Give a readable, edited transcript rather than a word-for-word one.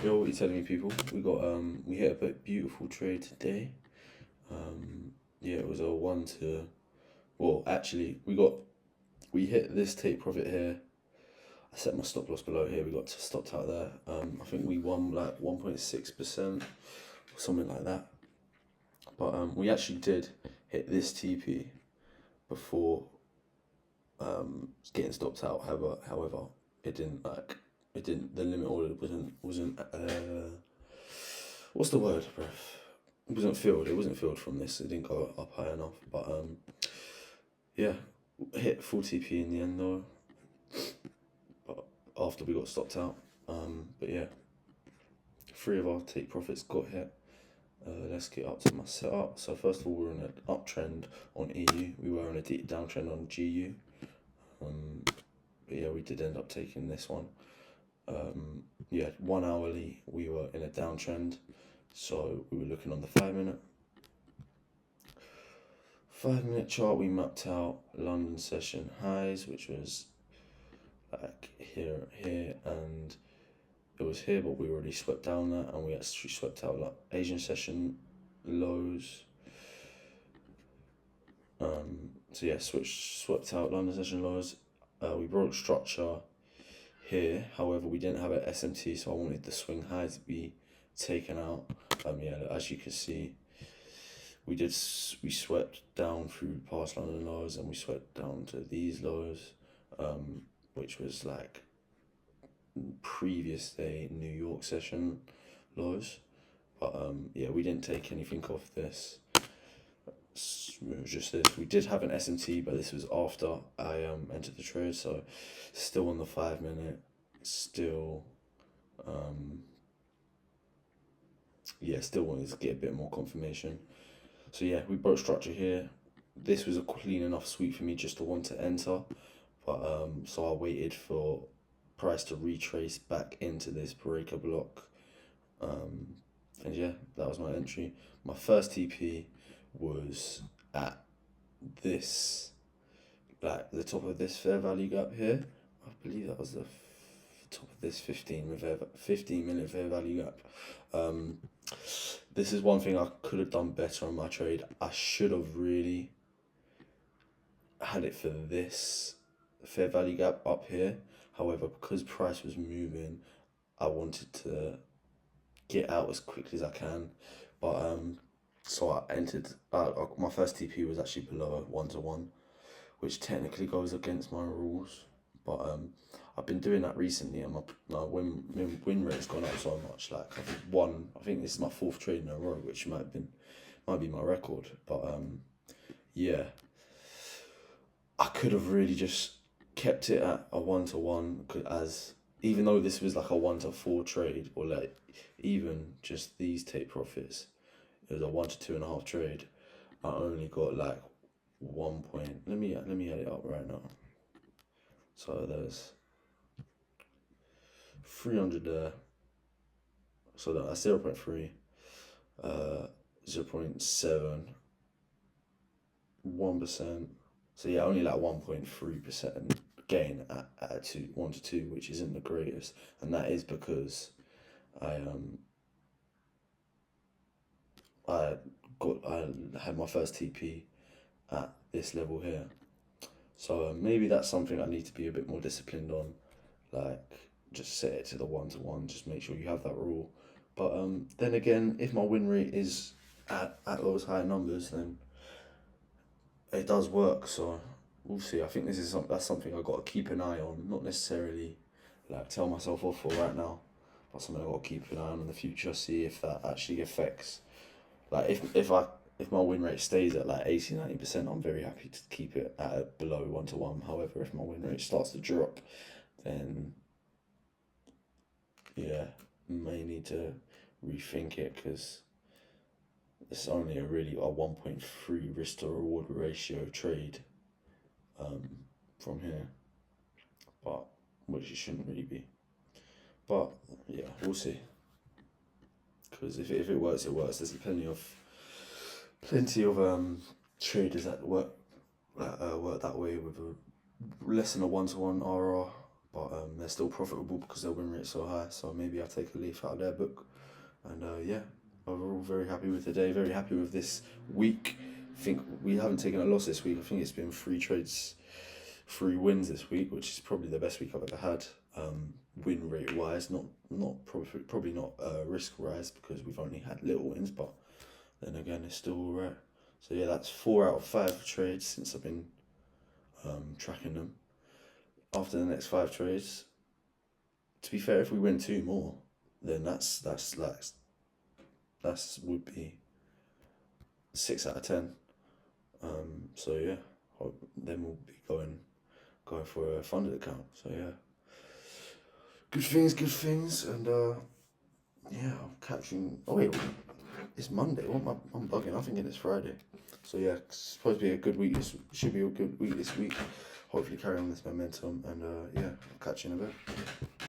Yo, what are you telling me, people? We hit a bit beautiful trade today. Yeah, it was a one to. Well, actually, we hit this take profit here. I set my stop loss below here. We got to stopped out there. I think we won like 1.6% or something like that. But we actually did hit this TP before getting stopped out. However, it didn't like it didn't. The limit order wasn't. What's the word, bruv? It wasn't filled. It wasn't filled from this. It didn't go up high enough. But yeah, hit full TP in the end though. But after we got stopped out. But yeah, three of our take profits got hit. Let's get up to my setup. So first of all, we're in an uptrend on EU. We were in a deep downtrend on GU. But yeah, we did end up taking this one. Yeah, 1 hourly, we were in a downtrend. So we were looking on the 5 minute. 5 minute chart, we mapped out London session highs, which was like here, and it was here, but we already swept down that, and we actually swept out like Asian session lows. So yeah, swept out London session lows. We broke structure here. However, we didn't have an SMT, so I wanted the swing high to be taken out. Yeah, as you can see, we swept down through past London lows, and we swept down to these lows, which was like previous day New York session lows. But yeah, we didn't take anything off this. It was just this. We did have an SMT, but this was after I entered the trade, so still on the 5 minute, still yeah, still wanted to get a bit more confirmation. So yeah, we broke structure here. This was a clean enough sweep for me just to want to enter, but so I waited for price to retrace back into this breaker block, and yeah, that was my entry. My first TP was at this, like the top of this fair value gap here. I believe that was the top of this 15 minute fair value gap. This is one thing I could have done better on my trade. I should have really had it for this fair value gap up here. However, because price was moving, I wanted to get out as quickly as I can. But so I entered. My first TP was actually below 1-to-1, which technically goes against my rules. But I've been doing that recently, and my win rate's gone up so much. Like I've won. I think this is my fourth trade in a row, which might be my record. But yeah, I could have really just kept it at a 1-to-1, as even though this was like a 1-to-4 trade, or like even just these take profits, it was a 1 to 2.5 trade. I only got like 1 point. Let me add it up right now. So there's 300 there. So that's 0.3, 0.7, 1%. So yeah, only like 1.3% gain at 1-to-2, which isn't the greatest, and that is because I had my first TP at this level here. So maybe that's something I need to be a bit more disciplined on, like just set it to the 1-to-1, just make sure you have that rule. But then again, if my win rate is at those high numbers, then it does work. So we'll see. I think that's something I got to keep an eye on, not necessarily like tell myself off for right now, but something I got to keep an eye on in the future, see if that actually affects. Like if my win rate stays at like 80-90%, I'm very happy to keep it at below 1-to-1. However, if my win rate starts to drop, then yeah, may need to rethink it, because it's only a 1.3 risk to reward ratio trade from here, but which it shouldn't really be. But yeah, we'll see. Because if it works, it works. There's plenty of traders that work that way with less than a 1-to-1 RR. but they're still profitable because their win rate's so high. So maybe I'll take a leaf out of their book. And yeah, overall very happy with the day. Very happy with this week. I think we haven't taken a loss this week. I think it's been 3 trades, 3 wins this week, which is probably the best week I've ever had. Win rate wise, probably not risk wise because we've only had little wins, but then again it's still alright. So yeah, that's 4 out of 5 trades since I've been tracking them. After the next 5 trades, to be fair, if we win 2 more, then that's would be 6 out of 10. So yeah, then we'll be going for a funded account. So yeah, good things, and yeah, I'm catching. Oh wait, it's Monday. I'm bugging. I'm thinking it's Friday. So yeah, it's supposed to be a good week. Should be a good week this week. Hopefully carry on this momentum, and yeah, I'll catch you in a bit.